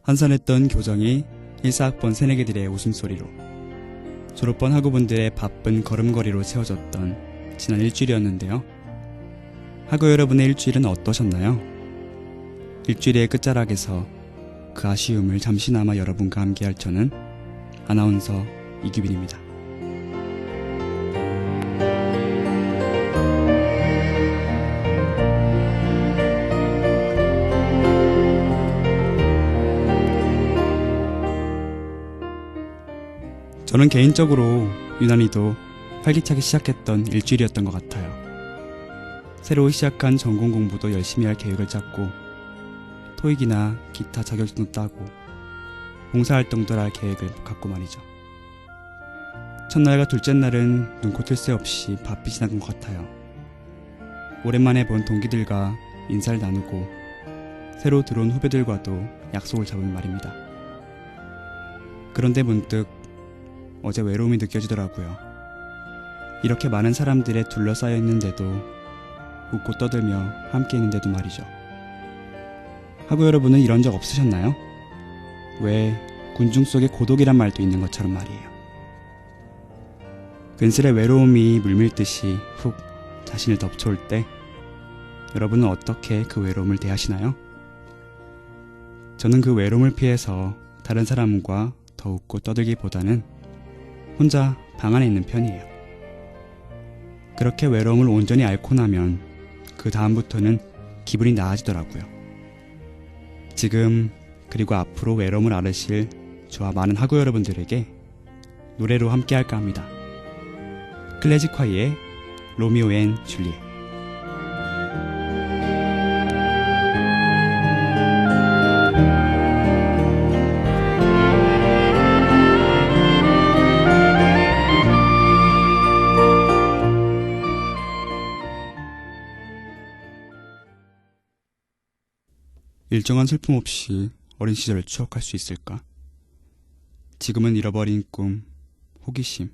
한산했던 교정이 1사학번 새내기들의 웃음소리로, 졸업반 학우분들의 바쁜 걸음걸이로 채워졌던 지난 일주일이었는데요. 학우 여러분의 일주일은 어떠셨나요? 일주일의 끝자락에서 그 아쉬움을 잠시나마 여러분과 함께할 저는 아나운서 이규빈입니다. 저는 개인적으로 유난히도 활기차게 시작했던 일주일이었던 것 같아요. 새로 시작한 전공 공부도 열심히 할 계획을 짰고, 토익이나 기타 자격증도 따고, 봉사활동도 할 계획을 갖고 말이죠. 첫날과 둘째 날은 눈코 뜰 새 없이 바삐 지나간 것 같아요. 오랜만에 본 동기들과 인사를 나누고, 새로 들어온 후배들과도 약속을 잡은 말입니다. 그런데 문득 어제 외로움이 느껴지더라고요. 이렇게 많은 사람들에 둘러싸여 있는데도, 웃고 떠들며 함께 있는데도 말이죠. 학우 여러분은 이런 적 없으셨나요? 왜 군중 속에 고독이란 말도 있는 것처럼 말이에요. 근슬의 외로움이 물밀듯이 훅 자신을 덮쳐올 때, 여러분은 어떻게 그 외로움을 대하시나요? 저는 그 외로움을 피해서 다른 사람과 더 웃고 떠들기보다는 혼자 방 안에 있는 편이에요. 그렇게 외로움을 온전히 앓고 나면 그 다음부터는 기분이 나아지더라고요. 지금 그리고 앞으로 외로움을 앓으실 저와 많은 학우 여러분들에게 노래로 함께 할까 합니다. 클래식화이의 로미오 앤 줄리엣. 일정한 슬픔 없이 어린 시절을 추억할 수 있을까? 지금은 잃어버린 꿈, 호기심,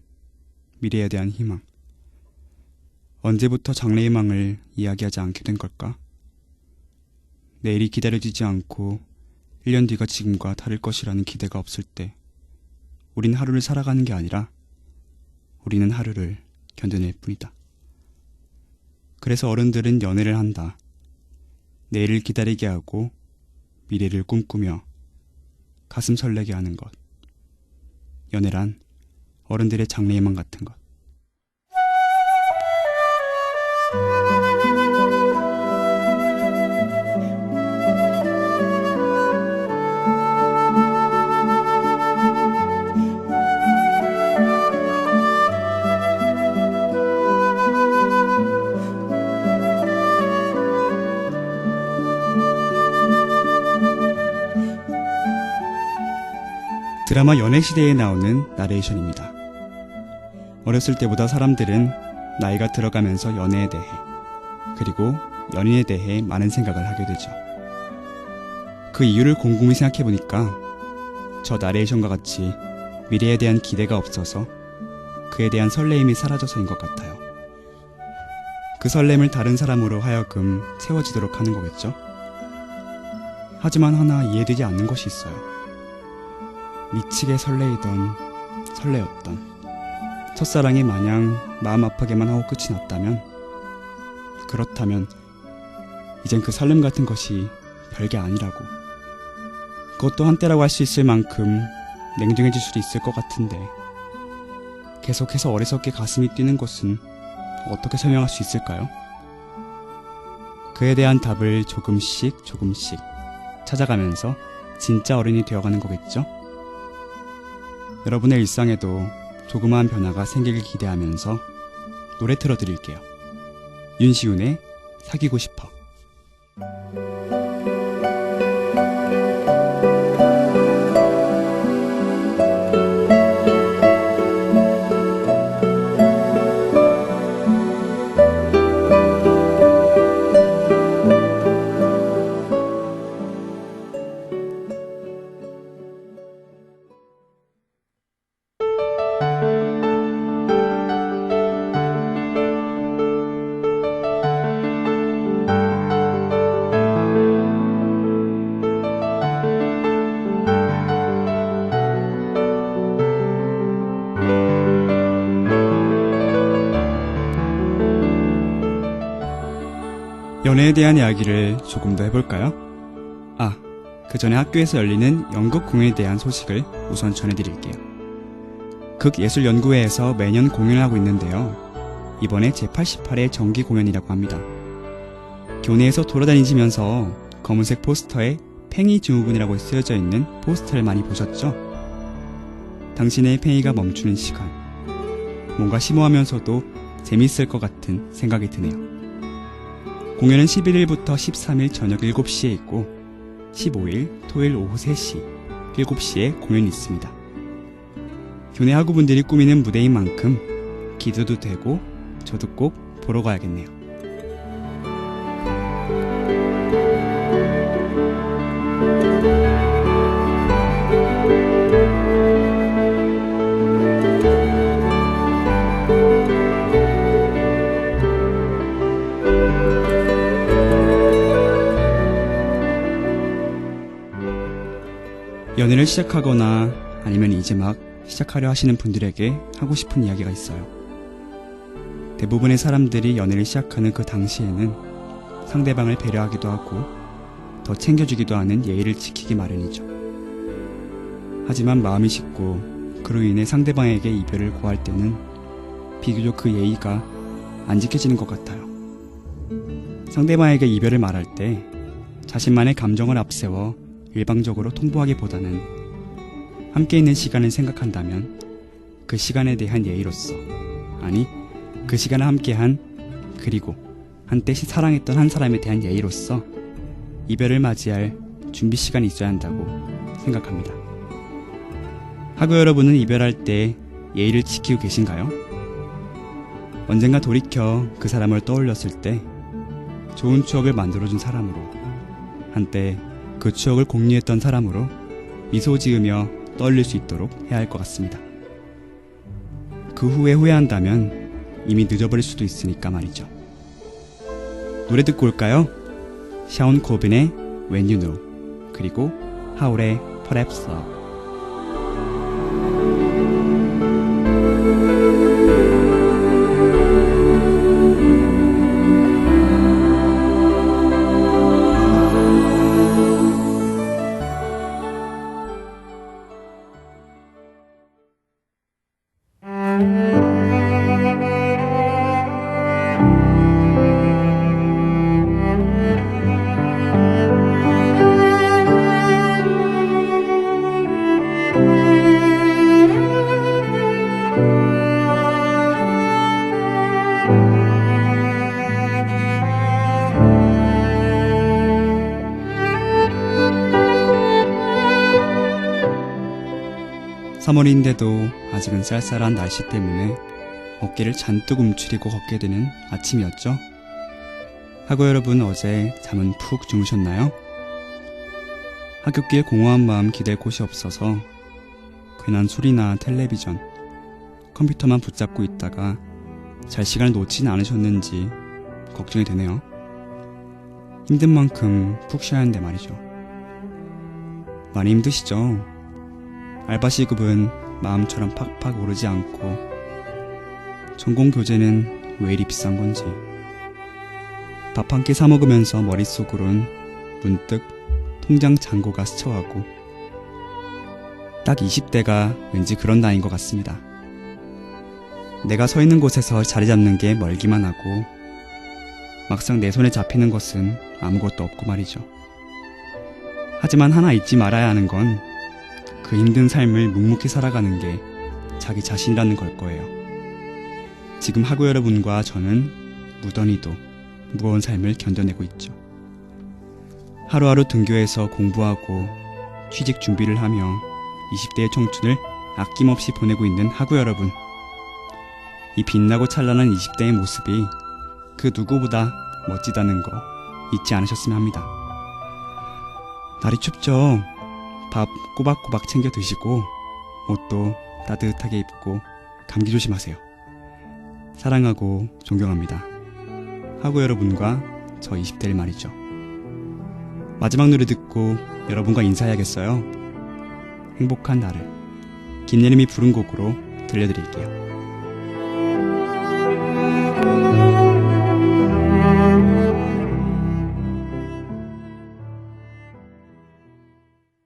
미래에 대한 희망. 언제부터 장래희망을 이야기하지 않게 된 걸까? 내일이 기다려지지 않고 1년 뒤가 지금과 다를 것이라는 기대가 없을 때 우린 하루를 살아가는 게 아니라 우리는 하루를 견뎌낼 뿐이다. 그래서 어른들은 연애를 한다. 내일을 기다리게 하고 미래를 꿈꾸며 가슴 설레게 하는 것. 연애란 어른들의 장래희망 같은 것. 드라마 연애시대에 나오는 나레이션입니다. 어렸을 때보다 사람들은 나이가 들어가면서 연애에 대해, 그리고 연인에 대해 많은 생각을 하게 되죠. 그 이유를 곰곰이 생각해보니까 저 나레이션과 같이 미래에 대한 기대가 없어서 그에 대한 설레임이 사라져서인 것 같아요. 그 설렘을 다른 사람으로 하여금 채워지도록 하는 거겠죠? 하지만 하나 이해되지 않는 것이 있어요. 미치게 설레었던 첫사랑이 마냥 마음 아프게만 하고 끝이 났다면, 그렇다면 이젠 그 설렘 같은 것이 별게 아니라고, 그것도 한때라고 할 수 있을 만큼 냉정해질 수도 있을 것 같은데, 계속해서 어리석게 가슴이 뛰는 것은 어떻게 설명할 수 있을까요? 그에 대한 답을 조금씩 찾아가면서 진짜 어른이 되어가는 거겠죠? 여러분의 일상에도 조그마한 변화가 생기길 기대하면서 노래 틀어드릴게요. 윤시훈의 사귀고 싶어. 연애에 대한 이야기를 조금 더 해볼까요? 그 전에 학교에서 열리는 연극 공연에 대한 소식을 우선 전해드릴게요. 극예술연구회에서 매년 공연을 하고 있는데요. 이번에 제88회 정기 공연이라고 합니다. 교내에서 돌아다니시면서 검은색 포스터에 팽이 증후군이라고 쓰여져 있는 포스터를 많이 보셨죠? 당신의 팽이가 멈추는 시간. 뭔가 심오하면서도 재밌을 것 같은 생각이 드네요. 공연은 11일부터 13일 저녁 7시에 있고 15일 토요일 오후 3시, 7시에 공연이 있습니다. 교내 학우분들이 꾸미는 무대인 만큼 기대도 되고 저도 꼭 보러 가야겠네요. 연애를 시작하거나 아니면 이제 막 시작하려 하시는 분들에게 하고 싶은 이야기가 있어요. 대부분의 사람들이 연애를 시작하는 그 당시에는 상대방을 배려하기도 하고 더 챙겨주기도 하는 예의를 지키기 마련이죠. 하지만 마음이 식고 그로 인해 상대방에게 이별을 고할 때는 비교적 그 예의가 안 지켜지는 것 같아요. 상대방에게 이별을 말할 때 자신만의 감정을 앞세워 일방적으로 통보하기보다는 함께 있는 시간을 생각한다면 그 시간에 대한 예의로서, 아니 그 시간을 함께한 그리고 한때 사랑했던 한 사람에 대한 예의로서 이별을 맞이할 준비 시간이 있어야 한다고 생각합니다. 하고 여러분은 이별할 때 예의를 지키고 계신가요? 언젠가 돌이켜 그 사람을 떠올렸을 때 좋은 추억을 만들어준 사람으로, 한때 그 추억을 공유했던 사람으로 미소 지으며 떠올릴 수 있도록 해야 할 것 같습니다. 그 후에 후회한다면 이미 늦어버릴 수도 있으니까 말이죠. 노래 듣고 올까요? 샤온 코빈의 When You Know, 그리고 하울의 Perhaps Love. (3월인데도) 아직은 쌀쌀한 날씨 때문에 어깨를 잔뜩 움츠리고 걷게 되는 아침이었죠. 하고 여러분, 어제 잠은 푹 주무셨나요? 하굣길 공허한 마음 기댈 곳이 없어서 괜한 소리나 텔레비전, 컴퓨터만 붙잡고 있다가 잘 시간을 놓치진 않으셨는지 걱정이 되네요. 힘든 만큼 푹 쉬어야 하는데 말이죠. 많이 힘드시죠? 알바 시급은 마음처럼 팍팍 오르지 않고 전공 교재는 왜 이리 비싼 건지, 밥 한 끼 사 먹으면서 머릿속으론 문득 통장 잔고가 스쳐가고, 딱 20대가 왠지 그런 나이인 것 같습니다. 내가 서 있는 곳에서 자리 잡는 게 멀기만 하고 막상 내 손에 잡히는 것은 아무것도 없고 말이죠. 하지만 하나 잊지 말아야 하는 건 그 힘든 삶을 묵묵히 살아가는 게 자기 자신이라는 걸 거예요. 지금 하고 여러분과 저는 무던히도 무거운 삶을 견뎌내고 있죠. 하루하루 등교해서 공부하고 취직 준비를 하며 20대의 청춘을 아낌없이 보내고 있는 하고 여러분. 이 빛나고 찬란한 20대의 모습이 그 누구보다 멋지다는 거 잊지 않으셨으면 합니다. 날이 춥죠? 밥 꼬박꼬박 챙겨 드시고 옷도 따뜻하게 입고 감기 조심하세요. 사랑하고 존경합니다. 하고 여러분과 저 20대를 말이죠. 마지막 노래 듣고 여러분과 인사해야겠어요. 행복한 나를, 김예림이 부른 곡으로 들려드릴게요.